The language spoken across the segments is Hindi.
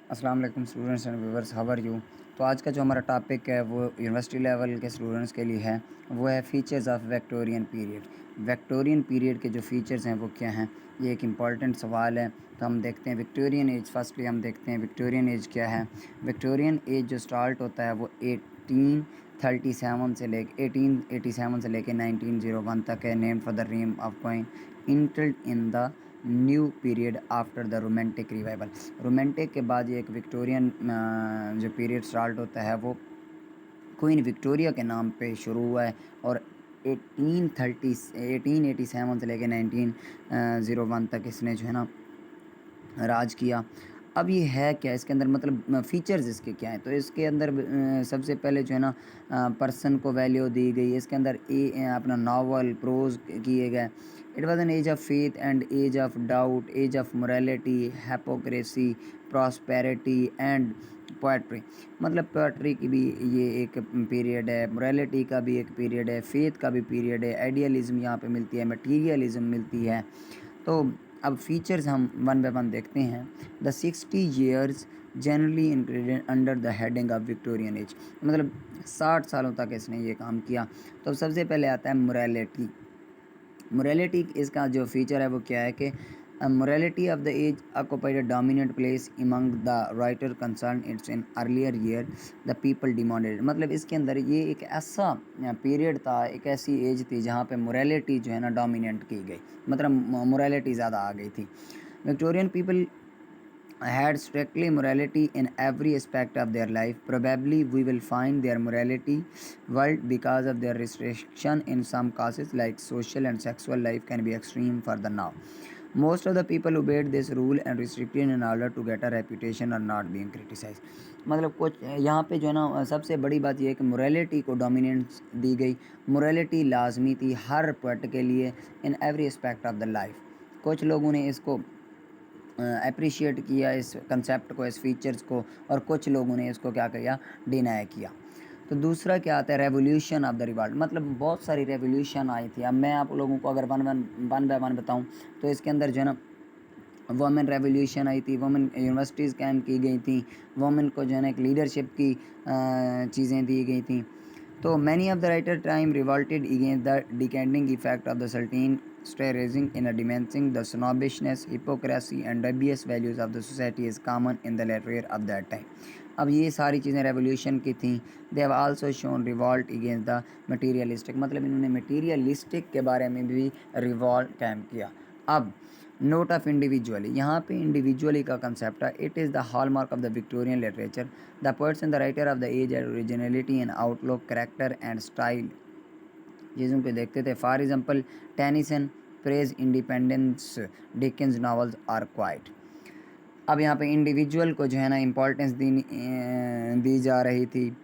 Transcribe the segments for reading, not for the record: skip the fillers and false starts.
अस्सलाम वालेकुम students and viewers, how are you. तो आज का जो हमारा टॉपिक है वो यूनिवर्सिटी लेवल के स्टूडेंट्स के लिए है। वो है features of Victorian period. Victorian period के जो फीचर्स हैं वो क्या हैं, ये एक इम्पॉर्टेंट सवाल है। तो हम देखते हैं विक्टोरियन एज। फर्स्टली हम देखते हैं विक्टोरियन एज क्या है। विक्टोरियन एज जो स्टार्ट होता है वो 1837 से लेके 1901 तक है। Name for the reign of queen entitled in the new period after the romantic revival. Romantic के बाद ये एक विक्टोरियन जो पीरियड स्टार्ट होता है वो क्वीन विक्टोरिया के नाम पे शुरू हुआ है। और 1887 से लेके 1901 तक इसने जो है ना राज किया। अब ये है क्या, इसके अंदर मतलब फ़ीचर्स इसके क्या हैं। तो इसके अंदर सबसे पहले जो है ना पर्सन को वैल्यू दी गई। इसके अंदर अपना नावल प्रोज किए गए। It was an age of faith and age of doubt, age of morality, hypocrisy, prosperity and poetry. मतलब पोएट्री की भी ये एक पीरियड है, मोरालिटी का भी एक पीरियड है, फेथ का भी पीरियड है, आइडियलिज्म यहाँ पे मिलती है, मटीरियलिज्म मिलती है। तो अब फीचर्स हम वन बाय वन देखते हैं। The 60 years generally included under the heading of Victorian age. मतलब 60 सालों तक इसने ये काम किया। तो सबसे पहले आता है मोरालिटी। मोरालिटी इसका जो फीचर है वो क्या है कि morality of the age occupied a dominant place among the writer concern its in earlier year the people demanded. मतलब इसके अंदर ये एक ऐसा पीरियड था, एक ऐसी एज थी जहाँ पे मोरालिटी जो है ना डोमिनेंट की गई, मतलब मोरालिटी ज़्यादा आ गई थी। Victorian people had strictly morality in every aspect of their life. Probably we will find their morality world because of their restriction in some cases like social and sexual life can be extreme for the now. Most of the people obeyed this rule and restriction in order to get a reputation or not being criticized. मतलब कुछ यहाँ पे जो है ना सबसे बड़ी बात यह है कि मोरालिटी को डोमिनेंस दी गई। मोरालिटी लाजमी थी हर पर्ट के लिए in every aspect of the life. कुछ लोगों ने इसको अप्रिशिएट किया, इस कंसेप्ट को, इस फीचर्स को, और कुछ लोगों ने इसको क्या किया, डिनाई किया। तो दूसरा क्या आता है, रेवोल्यूशन ऑफ द रिवॉल्ट। मतलब बहुत सारी रेवोल्यूशन आई थी। अब मैं आप लोगों को अगर वन बाय वन बताऊं तो इसके अंदर जो है ना वुमेन रेवोल्यूशन आई थी, वुमेन यूनिवर्सिटीज़ कैम की गई थी, वुमेन को जो है ना एक लीडरशिप की चीज़ें दी गई थी। तो many of the writer time revolted against the decadent effect of the certain sterilizing in a diminishing the snobbishness, hypocrisy and dubious values of the society is common in the literature of that time. अब ये सारी चीज़ें रेवोल्यूशन की थी। They have also shown revolt against the materialistic. मतलब इन्होंने मटीरियलिस्टिक के बारे में भी रिवॉल्ट कैम किया। अब नोट ऑफ इंडिविजुअली, यहाँ पे इंडिविजुअली का कंसेप्ट है। It is the hallmark of the Victorian literature. The person the writer of the age and originality and outlook, character and style चीज़ों को देखते थे। For example Tennyson praise independence, Dickens novels are quite. अब यहाँ पे इंडिविजुअल को जो है ना इम्पोर्टेंस दी जा रही थी।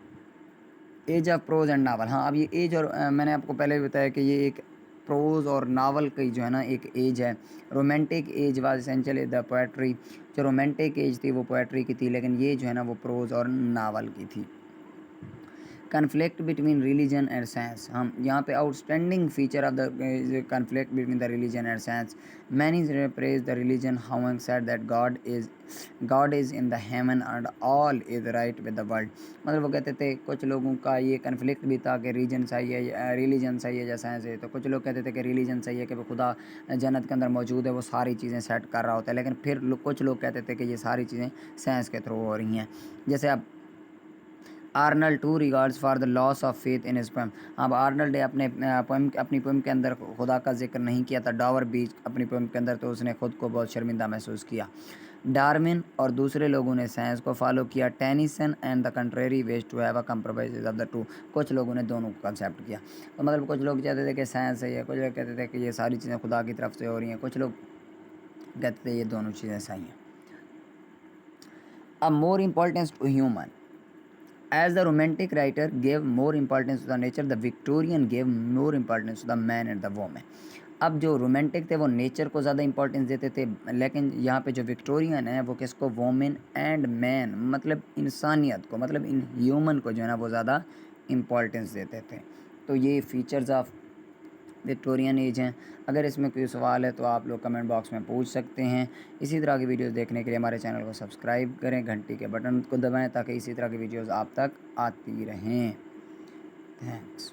Age of prose and novel. हाँ, अब ये एज और मैंने आपको पहले भी बताया कि ये एक प्रोज और नावल की जो है ना एक एज है। Romantic as was essentially the poetry. जो रोमांटिक एज थी वो पोएट्री की थी, लेकिन ये जो है ना वो प्रोज और नावल की थी। Conflict between religion and science. हम यहाँ पे outstanding feature of the conflict between the religion and science. Many praise the religion having said that God is in the heaven and all is right with the world. मतलब वो कहते थे, कुछ लोगों का ये कन्फ्लिक्ट भी था कि रिलीजन सही है या साइंस है। तो कुछ लोग कहते थे कि रिलीजन सही है कि वो खुदा जन्नत के अंदर मौजूद है, वो सारी चीज़ें सेट कर रहा होता है। लेकिन फिर कुछ लोग कहते थे कि ये सारी चीज़ें साइंस के थ्रू हो रही हैं। जैसे अब Arnold to regards for the loss of faith in his poem. अब आर्नल्ड ने अपनी पोएम के अंदर खुदा का जिक्र नहीं किया था, डावर बीच अपनी पोएम के अंदर, तो उसने खुद को बहुत शर्मिंदा महसूस किया। डार्विन और दूसरे लोगों ने साइंस को फॉलो किया। Tennyson and the contrary ways to have a compromise of the two. कुछ लोगों ने दोनों को कंसेप्ट किया। तो मतलब कुछ लोग कहते थे कि साइंस है, कुछ लोग कहते थे कि ये सारी चीज़ें खुदा की तरफ से हो रही हैं, कुछ लोग कहते थे ये दोनों चीज़ें सही हैं। अब more importance to human. As the romantic writer gave more importance to the nature, the Victorian gave more importance to the man and the woman. अब जो रोमांटिक थे वो नेचर को ज़्यादा इंपॉर्टेंस देते थे, लेकिन यहाँ पे जो विक्टोरियन है वो किसको, वोमेन एंड मैन, मतलब इंसानियत को, मतलब इन ह्यूमन को जो है ना वो ज़्यादा इंपॉर्टेंस देते थे। तो ये फीचर्स ऑफ विक्टोरियन एज हैं। अगर इसमें कोई सवाल है तो आप लोग कमेंट बॉक्स में पूछ सकते हैं। इसी तरह की वीडियोस देखने के लिए हमारे चैनल को सब्सक्राइब करें, घंटी के बटन को दबाएं ताकि इसी तरह की वीडियोस आप तक आती रहें। थैंक्स।